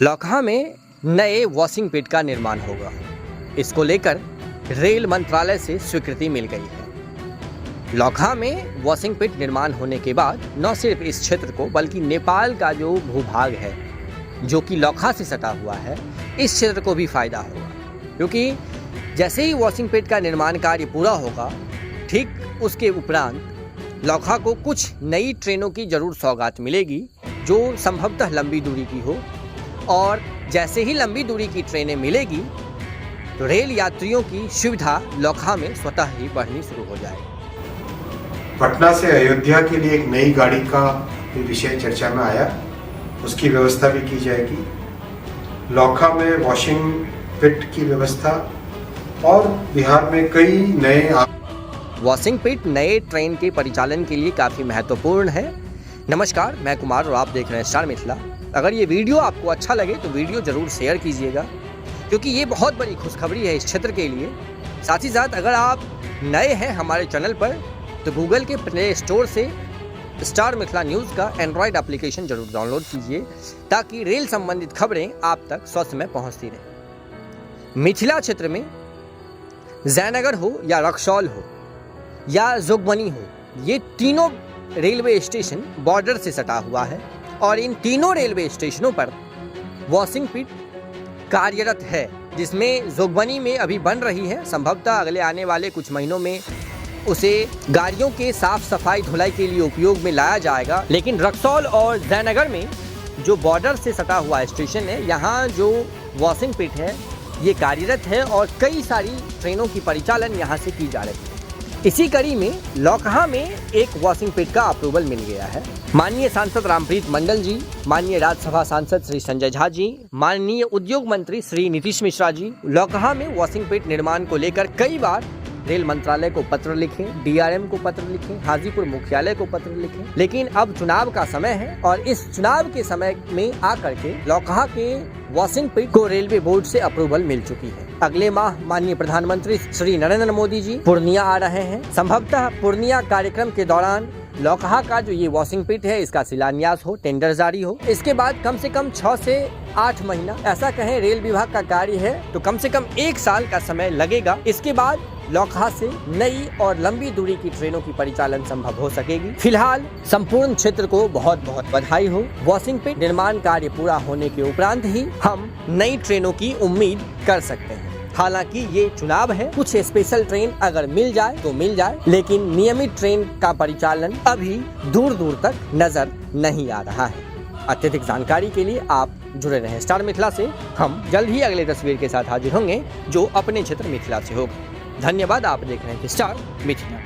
लौकहा में नए वॉशिंग पिट का निर्माण होगा। इसको लेकर रेल मंत्रालय से स्वीकृति मिल गई है। लौकहा में वॉशिंग पिट निर्माण होने के बाद न सिर्फ इस क्षेत्र को बल्कि नेपाल का जो भूभाग है जो कि लौकहा से सटा हुआ है, इस क्षेत्र को भी फायदा होगा, क्योंकि जैसे ही वॉशिंग पिट का निर्माण कार्य पूरा होगा, ठीक उसके उपरांत लौकहा को कुछ नई ट्रेनों की जरूर सौगात मिलेगी जो संभवतः लंबी दूरी की हो। और जैसे ही लंबी दूरी की ट्रेनें मिलेगी तो रेल यात्रियों की सुविधा लौकहा में स्वतः ही बढ़नी शुरू हो जाएगी। पटना से अयोध्या के लिए एक नई गाड़ी का भी विषय चर्चा में आया, उसकी व्यवस्था भी की जाएगी। लौकहा में वॉशिंग पिट की व्यवस्था और बिहार में कई नए वॉशिंग पिट नए ट्रेन के परिचालन के लिए काफ़ी महत्वपूर्ण है। नमस्कार, मैं कुमार और आप देख रहे हैं स्टार मिथिला। अगर ये वीडियो आपको अच्छा लगे तो वीडियो ज़रूर शेयर कीजिएगा, क्योंकि ये बहुत बड़ी खुशखबरी है इस क्षेत्र के लिए। साथ ही साथ अगर आप नए हैं हमारे चैनल पर तो गूगल के प्ले स्टोर से स्टार मिथिला न्यूज़ का एंड्रॉयड एप्लीकेशन जरूर डाउनलोड कीजिए, ताकि रेल संबंधित खबरें आप तक ससमय पहुँचती रहें। मिथिला क्षेत्र में जयनगर हो या रक्सौल हो या जोगबनी हो, ये तीनों रेलवे स्टेशन बॉर्डर से सटा हुआ है और इन तीनों रेलवे स्टेशनों पर वॉशिंग पिट कार्यरत है, जिसमें जोगबनी में अभी बन रही है। संभवतः अगले आने वाले कुछ महीनों में उसे गाड़ियों के साफ सफाई धुलाई के लिए उपयोग में लाया जाएगा। लेकिन रक्सौल और जयनगर में जो बॉर्डर से सटा हुआ स्टेशन है, यहाँ जो वॉशिंग पिट है ये कार्यरत है और कई सारी ट्रेनों की परिचालन यहाँ से की जा रही है। इसी कड़ी में लौकहा में एक वॉशिंग पिट का अप्रूवल मिल गया है। माननीय सांसद रामप्रीत मंडल जी, माननीय राज्यसभा सांसद श्री संजय झा जी, माननीय उद्योग मंत्री श्री नीतीश मिश्रा जी लौकहा में वॉशिंग पिट निर्माण को लेकर कई बार रेल मंत्रालय को पत्र लिखे, डीआरएम को पत्र लिखे, हाजीपुर मुख्यालय को पत्र लिखे। लेकिन अब चुनाव का समय है और इस चुनाव के समय में आकर के लौकहा के वॉशिंग पिट को रेलवे बोर्ड से अप्रूवल मिल चुकी है। अगले माह माननीय प्रधानमंत्री श्री नरेंद्र मोदी जी पूर्णिया आ रहे हैं। संभवतः पूर्णिया कार्यक्रम के दौरान लौकहा का जो ये वॉशिंग पिट है इसका शिलान्यास हो, टेंडर जारी हो। इसके बाद कम से कम 6 से 8 महीना, ऐसा कहें रेल विभाग का कार्य है तो कम से कम 1 साल का समय लगेगा। इसके बाद लौकहा से नई और लंबी दूरी की ट्रेनों की परिचालन संभव हो सकेगी। फिलहाल संपूर्ण क्षेत्र को बहुत बहुत बधाई हो। वॉशिंग पिट निर्माण कार्य पूरा होने के उपरांत ही हम नई ट्रेनों की उम्मीद कर सकते हैं। हालांकि ये चुनाव है, कुछ स्पेशल ट्रेन अगर मिल जाए तो मिल जाए, लेकिन नियमित ट्रेन का परिचालन अभी दूर दूर तक नजर नहीं आ रहा है। अत्यधिक जानकारी के लिए आप जुड़े रहें स्टार मिथिला से। हम जल्द ही अगले तस्वीर के साथ हाजिर होंगे जो अपने क्षेत्र मिथिला से होगा। धन्यवाद। आप देख रहे हैं स्टार मिथिला।